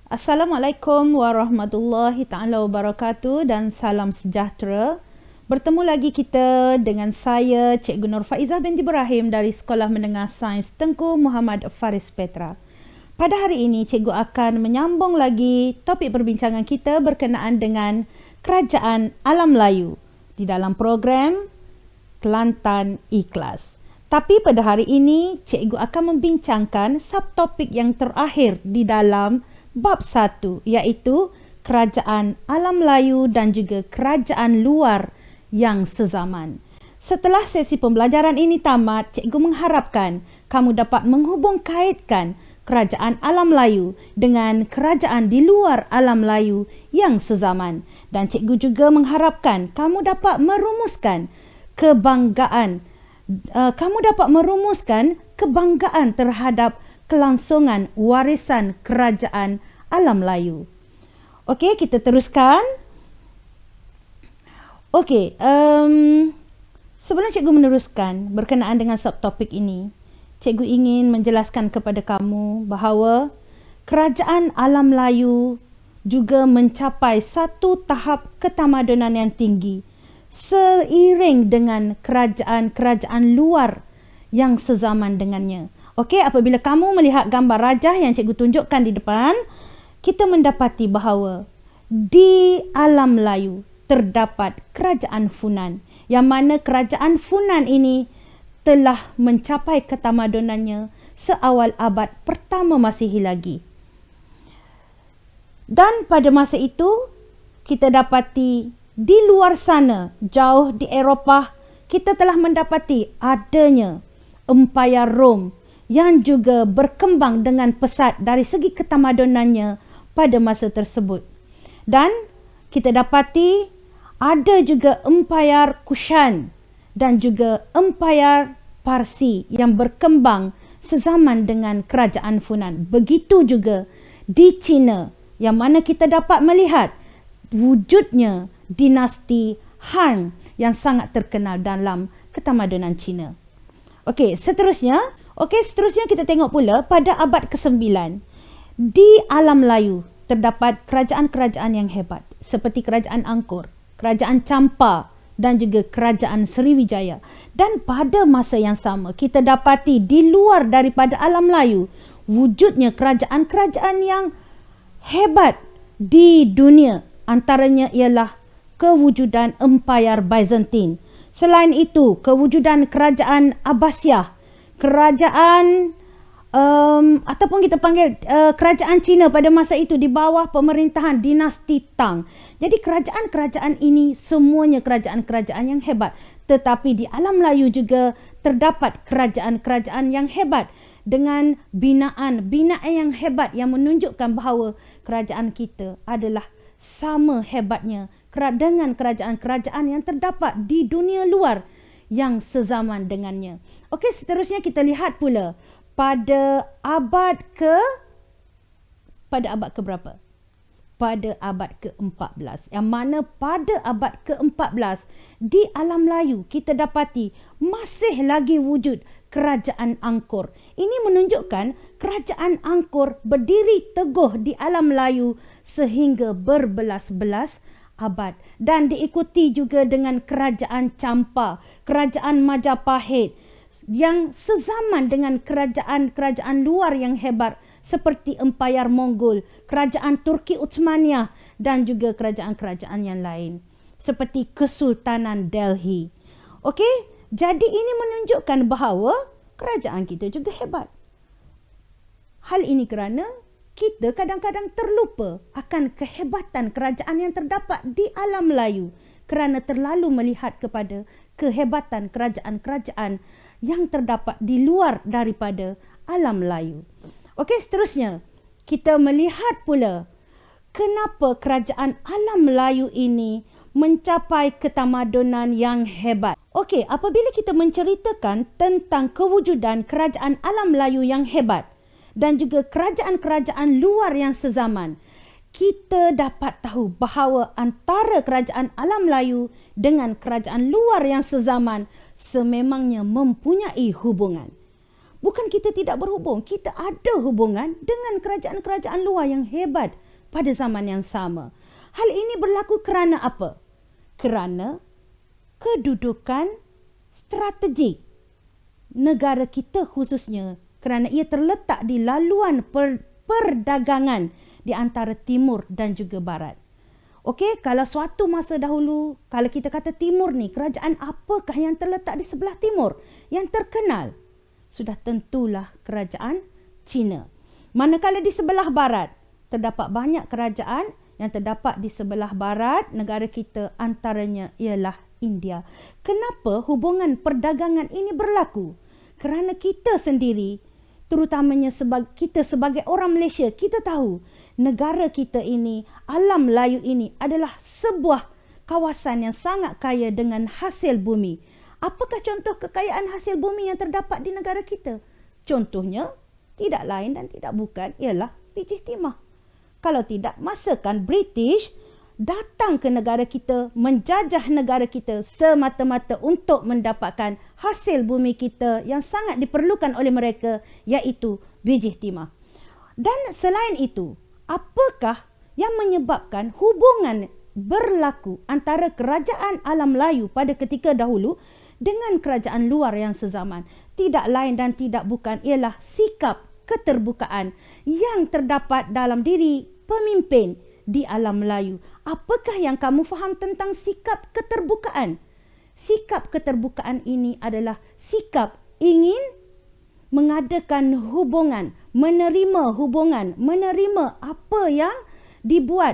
Assalamualaikum warahmatullahi taala wabarakatuh dan salam sejahtera. Bertemu lagi kita dengan saya Cikgu Nur Faizah binti Ibrahim dari Sekolah Menengah Sains Tengku Muhammad Faris Petra. Pada hari ini cikgu akan menyambung lagi topik perbincangan kita berkenaan dengan Kerajaan Alam Melayu di dalam program Kelantan Ikhlas. Tapi pada hari ini cikgu akan membincangkan subtopik yang terakhir di dalam bab 1 iaitu Kerajaan Alam Melayu dan juga Kerajaan Luar yang sezaman. Setelah sesi pembelajaran ini tamat, cikgu mengharapkan kamu dapat menghubung kaitkan Kerajaan Alam Melayu dengan kerajaan di luar Alam Melayu yang sezaman. Dan cikgu juga mengharapkan kamu dapat merumuskan kebanggaan terhadap kelangsungan warisan Kerajaan Alam Melayu. Okey, kita teruskan. Okey, sebelum cikgu meneruskan berkenaan dengan subtopik ini, cikgu ingin menjelaskan kepada kamu bahawa Kerajaan Alam Melayu juga mencapai satu tahap ketamadunan yang tinggi seiring dengan kerajaan-kerajaan luar yang sezaman dengannya. Okey, apabila kamu melihat gambar rajah yang cikgu tunjukkan di depan, kita mendapati bahawa di Alam Melayu terdapat Kerajaan Funan, yang mana Kerajaan Funan ini telah mencapai ketamadunannya seawal abad pertama Masihi lagi. Dan pada masa itu, kita dapati di luar sana, jauh di Eropah, kita telah mendapati adanya Empayar Rom yang juga berkembang dengan pesat dari segi ketamadunannya pada masa tersebut. Dan kita dapati ada juga Empayar Kushan dan juga Empayar Parsi yang berkembang sezaman dengan Kerajaan Funan. Begitu juga di China, yang mana kita dapat melihat wujudnya dinasti Han yang sangat terkenal dalam ketamadunan China. Okey, seterusnya kita tengok pula pada abad ke-9. Di Alam Melayu terdapat kerajaan-kerajaan yang hebat seperti Kerajaan Angkor, Kerajaan Champa dan juga Kerajaan Sriwijaya. Dan pada masa yang sama kita dapati di luar daripada Alam Melayu wujudnya kerajaan-kerajaan yang hebat di dunia. Antaranya ialah kewujudan Empayar Byzantine. Selain itu, kewujudan Kerajaan Abbasiyah, ataupun kita panggil Kerajaan Cina pada masa itu di bawah pemerintahan dinasti Tang. Jadi kerajaan-kerajaan ini semuanya kerajaan-kerajaan yang hebat. Tetapi di Alam Melayu juga terdapat kerajaan-kerajaan yang hebat dengan binaan yang hebat yang menunjukkan bahawa kerajaan kita adalah sama hebatnya dengan kerajaan-kerajaan yang terdapat di dunia luar yang sezaman dengannya. Okey, seterusnya kita lihat pula pada abad keberapa? Pada abad ke-14. Yang mana pada abad ke-14 di Alam Melayu kita dapati masih lagi wujud Kerajaan Angkor. Ini menunjukkan Kerajaan Angkor berdiri teguh di Alam Melayu sehingga berbelas-belas abad, dan diikuti juga dengan Kerajaan Champa, Kerajaan Majapahit yang sezaman dengan kerajaan-kerajaan luar yang hebat seperti Empayar Mongol, Kerajaan Turki Utsmaniyah dan juga kerajaan-kerajaan yang lain seperti Kesultanan Delhi. Okey, jadi ini menunjukkan bahawa kerajaan kita juga hebat. Hal ini kerana kita kadang-kadang terlupa akan kehebatan kerajaan yang terdapat di Alam Melayu kerana terlalu melihat kepada kehebatan kerajaan-kerajaan yang terdapat di luar daripada Alam Melayu. Okey, seterusnya kita melihat pula kenapa kerajaan Alam Melayu ini mencapai ketamadunan yang hebat. Okey, apabila kita menceritakan tentang kewujudan kerajaan Alam Melayu yang hebat dan juga kerajaan-kerajaan luar yang sezaman, kita dapat tahu bahawa antara kerajaan Alam Melayu dengan kerajaan luar yang sezaman sememangnya mempunyai hubungan. Bukan kita tidak berhubung, kita ada hubungan dengan kerajaan-kerajaan luar yang hebat pada zaman yang sama. Hal ini berlaku kerana apa? Kerana kedudukan strategik negara kita khususnya, kerana ia terletak di laluan perdagangan di antara timur dan juga barat. Okey, kalau suatu masa dahulu, kalau kita kata timur ni, kerajaan apakah yang terletak di sebelah timur yang terkenal? Sudah tentulah kerajaan China. Manakala di sebelah barat, terdapat banyak kerajaan yang terdapat di sebelah barat negara kita, antaranya ialah India. Kenapa hubungan perdagangan ini berlaku? Kerana kita sendiri, terutamanya kita sebagai orang Malaysia, kita tahu negara kita ini, alam Melayu ini adalah sebuah kawasan yang sangat kaya dengan hasil bumi. Apakah contoh kekayaan hasil bumi yang terdapat di negara kita? Contohnya, tidak lain dan tidak bukan ialah biji timah. Kalau tidak, masakan British datang ke negara kita, menjajah negara kita semata-mata untuk mendapatkan hasil bumi kita yang sangat diperlukan oleh mereka, iaitu biji timah. Dan selain itu, apakah yang menyebabkan hubungan berlaku antara kerajaan alam Melayu pada ketika dahulu dengan kerajaan luar yang sezaman? Tidak lain dan tidak bukan ialah sikap keterbukaan yang terdapat dalam diri pemimpin di alam Melayu. Apakah yang kamu faham tentang sikap keterbukaan? Sikap keterbukaan ini adalah sikap ingin mengadakan hubungan, menerima hubungan, menerima apa yang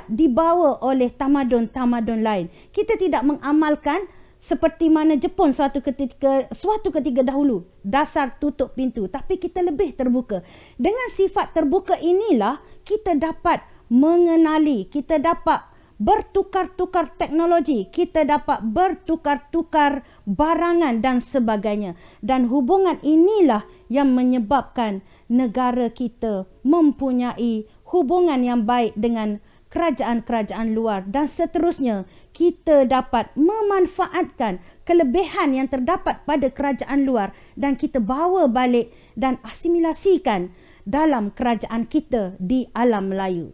dibawa oleh tamadun-tamadun lain. Kita tidak mengamalkan seperti mana Jepun suatu ketika dahulu, dasar tutup pintu, tapi kita lebih terbuka. Dengan sifat terbuka inilah kita dapat mengenali, kita dapat bertukar-tukar teknologi, kita dapat bertukar-tukar barangan dan sebagainya. Dan hubungan inilah yang menyebabkan negara kita mempunyai hubungan yang baik dengan kerajaan-kerajaan luar, dan seterusnya kita dapat memanfaatkan kelebihan yang terdapat pada kerajaan luar dan kita bawa balik dan asimilasikan dalam kerajaan kita di alam Melayu.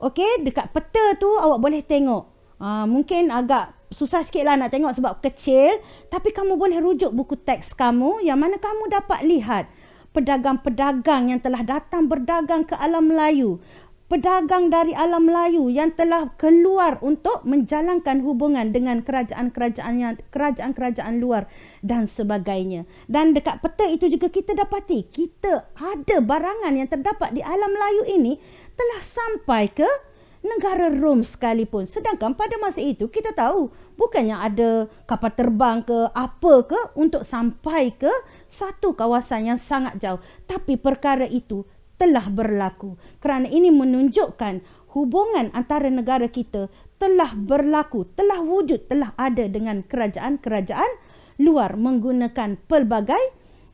Okey, dekat peta tu awak boleh tengok. Mungkin agak susah sikit lah nak tengok sebab kecil, tapi kamu boleh rujuk buku teks kamu yang mana kamu dapat lihat pedagang-pedagang yang telah datang berdagang ke alam Melayu. Pedagang dari alam Melayu yang telah keluar untuk menjalankan hubungan dengan kerajaan-kerajaan luar dan sebagainya. Dan dekat peta itu juga kita dapati, kita ada barangan yang terdapat di alam Melayu ini telah sampai ke negara Rom sekalipun. Sedangkan pada masa itu kita tahu bukannya ada kapal terbang ke apa ke untuk sampai ke satu kawasan yang sangat jauh. Tapi perkara itu telah berlaku. Kerana ini menunjukkan hubungan antara negara kita telah berlaku, telah wujud, telah ada dengan kerajaan-kerajaan luar menggunakan pelbagai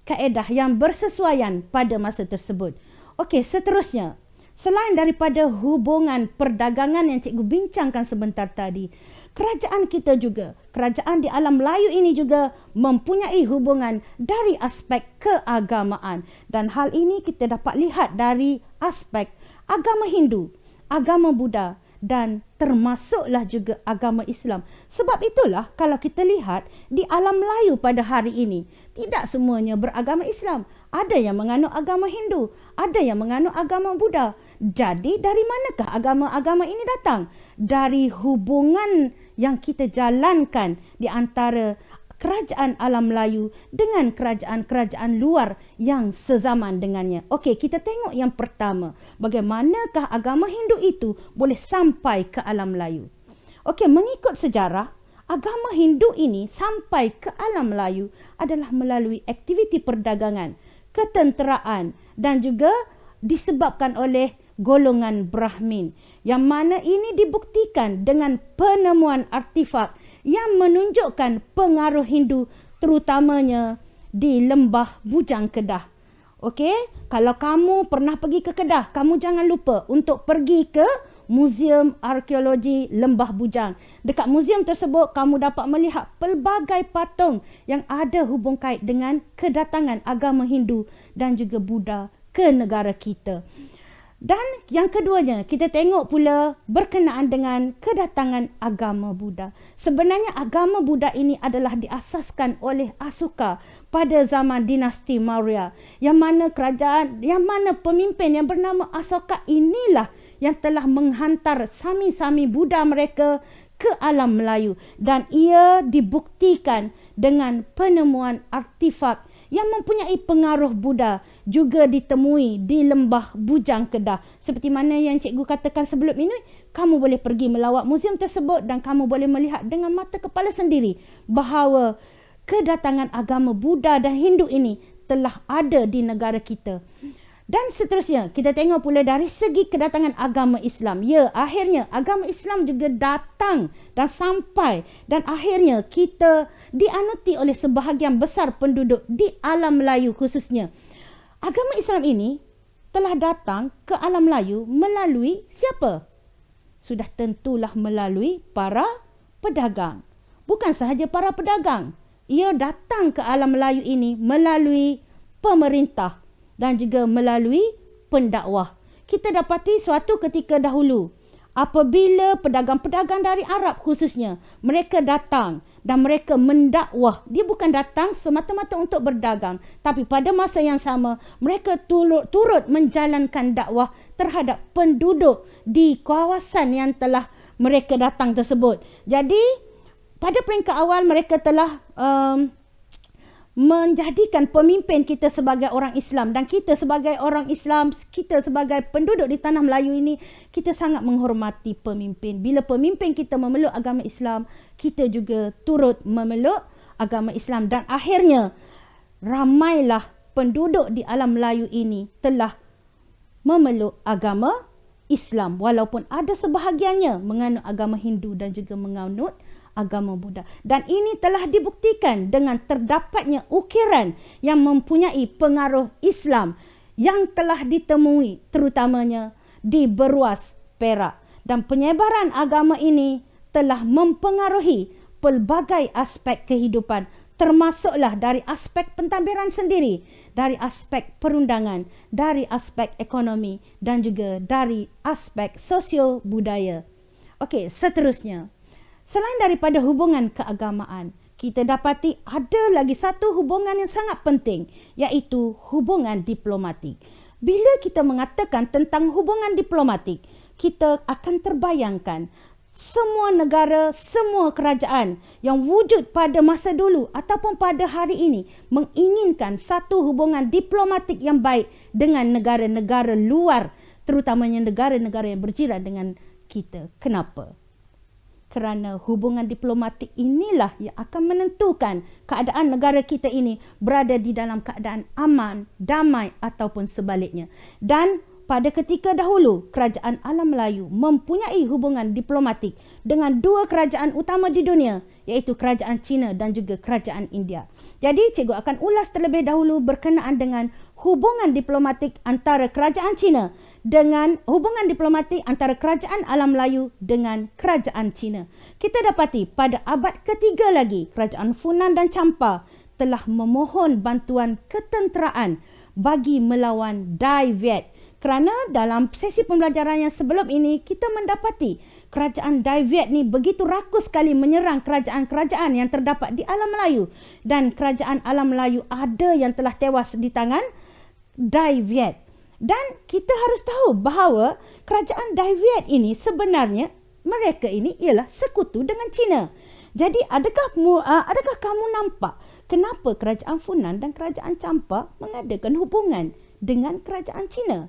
kaedah yang bersesuaian pada masa tersebut. Okey, seterusnya, selain daripada hubungan perdagangan yang cikgu bincangkan sebentar tadi, kerajaan kita juga, kerajaan di alam Melayu ini juga mempunyai hubungan dari aspek keagamaan. Dan hal ini kita dapat lihat dari aspek agama Hindu, agama Buddha dan termasuklah juga agama Islam. Sebab itulah kalau kita lihat di alam Melayu pada hari ini, tidak semuanya beragama Islam. Ada yang menganut agama Hindu, ada yang menganut agama Buddha. Jadi dari manakah agama-agama ini datang? Dari hubungan yang kita jalankan di antara kerajaan alam Melayu dengan kerajaan-kerajaan luar yang sezaman dengannya. Okey, kita tengok yang pertama. Bagaimanakah agama Hindu itu boleh sampai ke alam Melayu? Okey, mengikut sejarah, agama Hindu ini sampai ke alam Melayu adalah melalui aktiviti perdagangan, ketenteraan dan juga disebabkan oleh golongan Brahmin, yang mana ini dibuktikan dengan penemuan artifak yang menunjukkan pengaruh Hindu terutamanya di lembah Bujang Kedah. Okey, kalau kamu pernah pergi ke Kedah, kamu jangan lupa untuk pergi ke Muzium Arkeologi Lembah Bujang. Dekat muzium tersebut, kamu dapat melihat pelbagai patung yang ada hubung kait dengan kedatangan agama Hindu dan juga Buddha ke negara kita. Dan yang keduanya, kita tengok pula berkenaan dengan kedatangan agama Buddha. Sebenarnya agama Buddha ini adalah diasaskan oleh Asoka pada zaman dinasti Maurya, yang mana pemimpin yang bernama Asoka inilah yang telah menghantar sami-sami Buddha mereka ke alam Melayu, dan ia dibuktikan dengan penemuan artifak yang mempunyai pengaruh Buddha juga ditemui di Lembah Bujang, Kedah. Seperti mana yang cikgu katakan sebelum ini, kamu boleh pergi melawat muzium tersebut dan kamu boleh melihat dengan mata kepala sendiri bahawa kedatangan agama Buddha dan Hindu ini telah ada di negara kita. Dan seterusnya, kita tengok pula dari segi kedatangan agama Islam. Ya, akhirnya agama Islam juga datang dan sampai, dan akhirnya kita dianuti oleh sebahagian besar penduduk di alam Melayu khususnya. Agama Islam ini telah datang ke alam Melayu melalui siapa? Sudah tentulah melalui para pedagang. Bukan sahaja para pedagang. Ia datang ke alam Melayu ini melalui pemerintah dan juga melalui pendakwah. Kita dapati suatu ketika dahulu, apabila pedagang-pedagang dari Arab khususnya, mereka datang dan mereka mendakwah. Dia bukan datang semata-mata untuk berdagang, tapi pada masa yang sama, mereka turut menjalankan dakwah terhadap penduduk di kawasan yang telah mereka datang tersebut. Jadi, pada peringkat awal mereka telah menjadikan pemimpin kita sebagai orang Islam, dan kita sebagai orang Islam, kita sebagai penduduk di tanah Melayu ini, kita sangat menghormati pemimpin. Bila pemimpin kita memeluk agama Islam, kita juga turut memeluk agama Islam, dan akhirnya ramailah penduduk di alam Melayu ini telah memeluk agama Islam, walaupun ada sebahagiannya menganut agama Hindu dan juga menganut agama Buddha. Dan ini telah dibuktikan dengan terdapatnya ukiran yang mempunyai pengaruh Islam yang telah ditemui terutamanya di Beruas, Perak. Dan penyebaran agama ini telah mempengaruhi pelbagai aspek kehidupan, termasuklah dari aspek pentadbiran sendiri, dari aspek perundangan, dari aspek ekonomi dan juga dari aspek sosio budaya. Okey, seterusnya, selain daripada hubungan keagamaan, kita dapati ada lagi satu hubungan yang sangat penting, iaitu hubungan diplomatik. Bila kita mengatakan tentang hubungan diplomatik, kita akan terbayangkan semua negara, semua kerajaan yang wujud pada masa dulu ataupun pada hari ini menginginkan satu hubungan diplomatik yang baik dengan negara-negara luar, terutamanya negara-negara yang berjiran dengan kita. Kenapa? Kerana hubungan diplomatik inilah yang akan menentukan keadaan negara kita ini berada di dalam keadaan aman, damai ataupun sebaliknya. Dan pada ketika dahulu, kerajaan alam Melayu mempunyai hubungan diplomatik dengan dua kerajaan utama di dunia, iaitu kerajaan China dan juga kerajaan India. Jadi, cikgu akan ulas terlebih dahulu berkenaan dengan hubungan diplomatik antara kerajaan China dengan hubungan diplomatik antara kerajaan alam Melayu dengan kerajaan China. Kita dapati pada abad ketiga lagi, kerajaan Funan dan Champa telah memohon bantuan ketenteraan bagi melawan Dai Viet. Kerana dalam sesi pembelajaran yang sebelum ini, kita mendapati kerajaan Dai Viet ni begitu rakus sekali menyerang kerajaan-kerajaan yang terdapat di alam Melayu. Dan kerajaan alam Melayu ada yang telah tewas di tangan Dai Viet. Dan kita harus tahu bahawa kerajaan Dai Viet ini sebenarnya mereka ini ialah sekutu dengan China. Jadi adakah kamu nampak kenapa kerajaan Funan dan kerajaan Champa mengadakan hubungan dengan kerajaan China?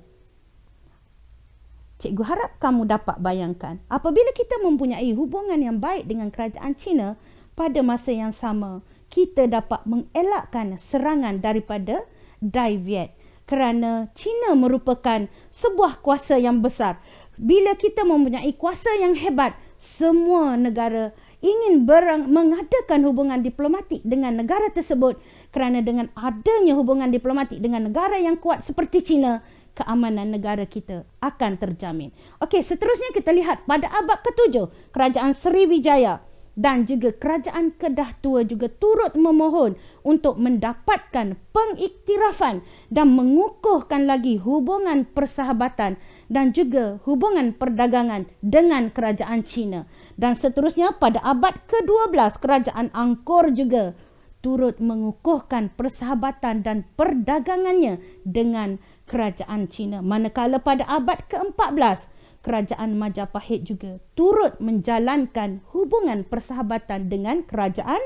Cikgu harap kamu dapat bayangkan, apabila kita mempunyai hubungan yang baik dengan kerajaan China, pada masa yang sama kita dapat mengelakkan serangan daripada Dai Viet. Kerana China merupakan sebuah kuasa yang besar. Bila kita mempunyai kuasa yang hebat, semua negara ingin mengadakan hubungan diplomatik dengan negara tersebut. Kerana dengan adanya hubungan diplomatik dengan negara yang kuat seperti China, keamanan negara kita akan terjamin. Okey, seterusnya kita lihat pada abad ke-7, Kerajaan Sriwijaya dan juga Kerajaan Kedah Tua juga turut memohon untuk mendapatkan pengiktirafan dan mengukuhkan lagi hubungan persahabatan dan juga hubungan perdagangan dengan Kerajaan China. Dan seterusnya pada abad ke-12, Kerajaan Angkor juga turut mengukuhkan persahabatan dan perdagangannya dengan Kerajaan China. Manakala pada abad ke-14, Kerajaan Majapahit juga turut menjalankan hubungan persahabatan dengan Kerajaan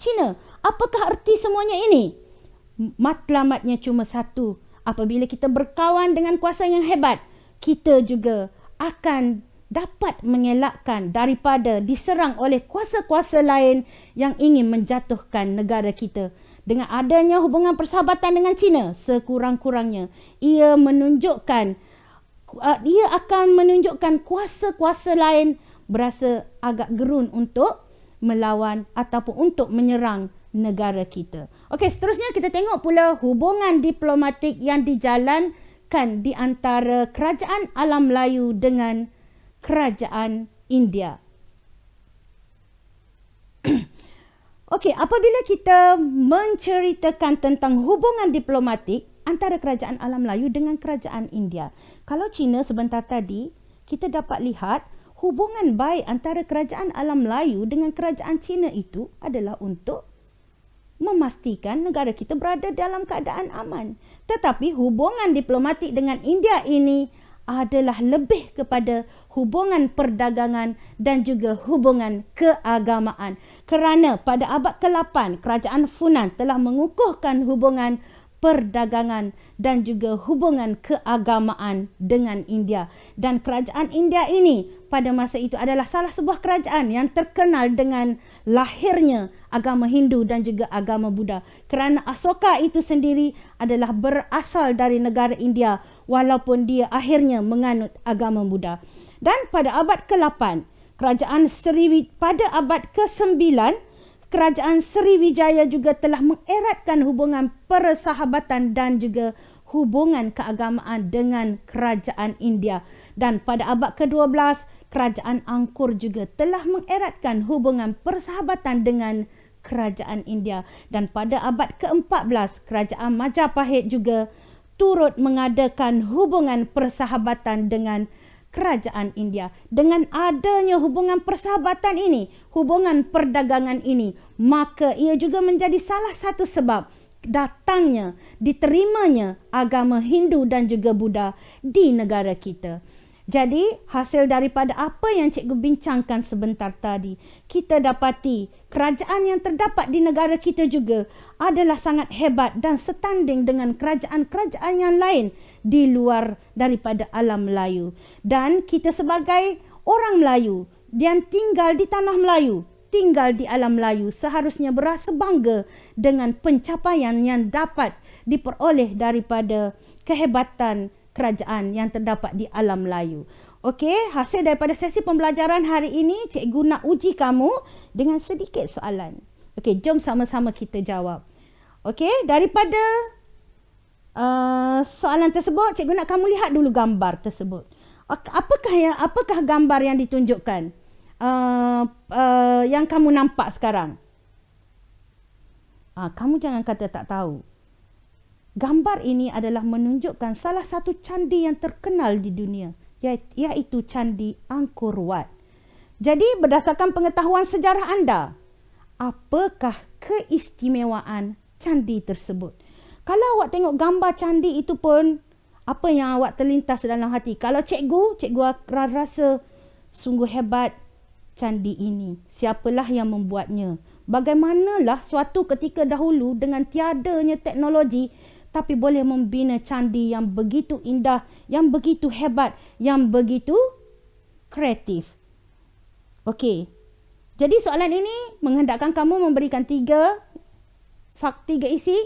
China. Apakah erti semuanya ini? Matlamatnya cuma satu. Apabila kita berkawan dengan kuasa yang hebat, kita juga akan dapat mengelakkan daripada diserang oleh kuasa-kuasa lain yang ingin menjatuhkan negara kita. Dengan adanya hubungan persahabatan dengan China, sekurang-kurangnya ia akan menunjukkan kuasa-kuasa lain berasa agak gerun untuk melawan ataupun untuk menyerang negara kita. Okey, seterusnya kita tengok pula hubungan diplomatik yang dijalankan di antara Kerajaan Alam Melayu dengan Kerajaan India. Okey, apabila kita menceritakan tentang hubungan diplomatik antara Kerajaan Alam Melayu dengan Kerajaan India. Kalau China sebentar tadi, kita dapat lihat hubungan baik antara Kerajaan Alam Melayu dengan Kerajaan China itu adalah untuk memastikan negara kita berada dalam keadaan aman. Tetapi hubungan diplomatik dengan India ini adalah lebih kepada hubungan perdagangan dan juga hubungan keagamaan. Kerana pada abad ke-8, Kerajaan Funan telah mengukuhkan hubungan perdagangan dan juga hubungan keagamaan dengan India. Dan kerajaan India ini pada masa itu adalah salah sebuah kerajaan yang terkenal dengan lahirnya agama Hindu dan juga agama Buddha. Kerana Asoka itu sendiri adalah berasal dari negara India walaupun dia akhirnya menganut agama Buddha. Dan pada abad ke-8, pada abad ke-9, Kerajaan Sriwijaya juga telah mengeratkan hubungan persahabatan dan juga hubungan keagamaan dengan Kerajaan India. Dan pada abad ke-12, Kerajaan Angkor juga telah mengeratkan hubungan persahabatan dengan Kerajaan India. Dan pada abad ke-14, Kerajaan Majapahit juga turut mengadakan hubungan persahabatan dengan Kerajaan India. Dengan adanya hubungan persahabatan ini, hubungan perdagangan ini, maka ia juga menjadi salah satu sebab datangnya, diterimanya agama Hindu dan juga Buddha di negara kita. Jadi, hasil daripada apa yang cikgu bincangkan sebentar tadi, kita dapati kerajaan yang terdapat di negara kita juga adalah sangat hebat dan setanding dengan kerajaan-kerajaan yang lain di luar daripada alam Melayu. Dan kita sebagai orang Melayu yang tinggal di tanah Melayu, tinggal di alam Melayu, seharusnya berasa bangga dengan pencapaian yang dapat diperoleh daripada kehebatan kerajaan yang terdapat di alam Melayu. Okey, hasil daripada sesi pembelajaran hari ini, cikgu nak uji kamu dengan sedikit soalan. Okey, jom sama-sama kita jawab. Okey, daripada soalan tersebut, cikgu nak kamu lihat dulu gambar tersebut. Apakah gambar yang ditunjukkan? Yang kamu nampak sekarang? Kamu jangan kata tak tahu. Gambar ini adalah menunjukkan salah satu candi yang terkenal di dunia, iaitu Candi Angkor Wat. Jadi berdasarkan pengetahuan sejarah anda, apakah keistimewaan candi tersebut? Kalau awak tengok gambar candi itu pun, apa yang awak terlintas dalam hati? Kalau cikgu akan rasa sungguh hebat candi ini. Siapalah yang membuatnya? Bagaimanalah suatu ketika dahulu dengan tiadanya teknologi, tapi boleh membina candi yang begitu indah, yang begitu hebat, yang begitu kreatif. Okey. Jadi soalan ini menghendakkan kamu memberikan 3 isi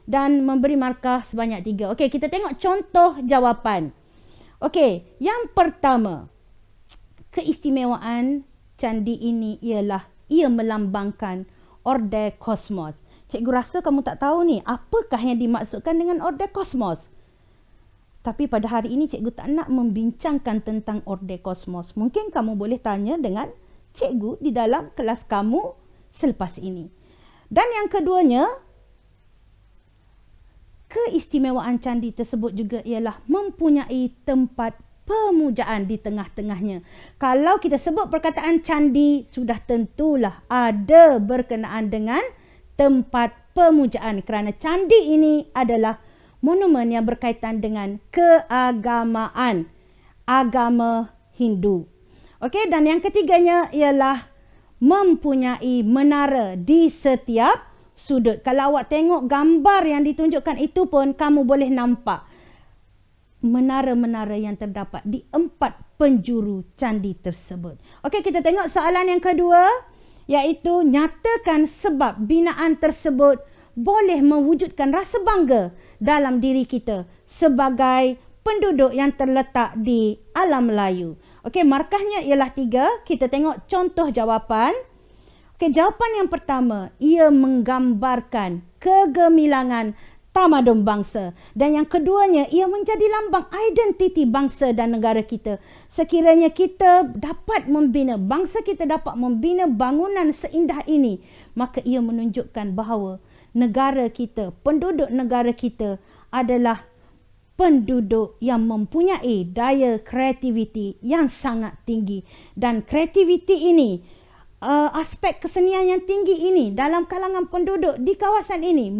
dan memberi markah sebanyak 3. Okey, kita tengok contoh jawapan. Okey, yang pertama, keistimewaan candi ini ialah ia melambangkan order kosmos. Cikgu rasa kamu tak tahu ni, apakah yang dimaksudkan dengan order kosmos? Tapi pada hari ini cikgu tak nak membincangkan tentang orde kosmos. Mungkin kamu boleh tanya dengan cikgu di dalam kelas kamu selepas ini. Dan yang keduanya, keistimewaan candi tersebut juga ialah mempunyai tempat pemujaan di tengah-tengahnya. Kalau kita sebut perkataan candi, sudah tentulah ada berkenaan dengan tempat pemujaan, kerana candi ini adalah monumen yang berkaitan dengan keagamaan, agama Hindu. Okey, dan yang ketiganya ialah mempunyai menara di setiap sudut. Kalau awak tengok gambar yang ditunjukkan itu pun, kamu boleh nampak menara-menara yang terdapat di 4 penjuru candi tersebut. Okey, kita tengok soalan yang kedua, iaitu nyatakan sebab binaan tersebut boleh mewujudkan rasa bangga dalam diri kita sebagai penduduk yang terletak di alam Melayu. Okey, markahnya ialah 3. Kita tengok contoh jawapan. Okey, jawapan yang pertama, ia menggambarkan kegemilangan tamadun bangsa. Dan yang keduanya, ia menjadi lambang identiti bangsa dan negara kita. Sekiranya kita dapat membina, bangsa kita dapat membina bangunan seindah ini, maka ia menunjukkan bahawa negara kita, penduduk negara kita adalah penduduk yang mempunyai daya kreativiti yang sangat tinggi. Dan kreativiti ini, aspek kesenian yang tinggi ini dalam kalangan penduduk di kawasan ini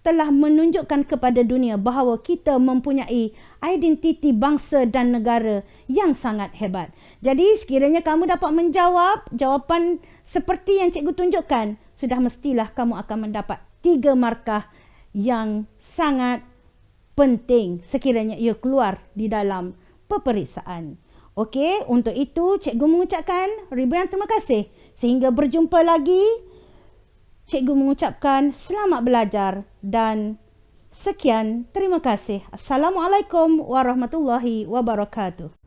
telah menunjukkan kepada dunia bahawa kita mempunyai identiti bangsa dan negara yang sangat hebat. Jadi sekiranya kamu dapat menjawab jawapan seperti yang cikgu tunjukkan, sudah mestilah kamu akan mendapat 3 markah yang sangat penting sekiranya ia keluar di dalam peperiksaan. Okey, untuk itu cikgu mengucapkan ribuan terima kasih. Sehingga berjumpa lagi, cikgu mengucapkan selamat belajar dan sekian, terima kasih. Assalamualaikum warahmatullahi wabarakatuh.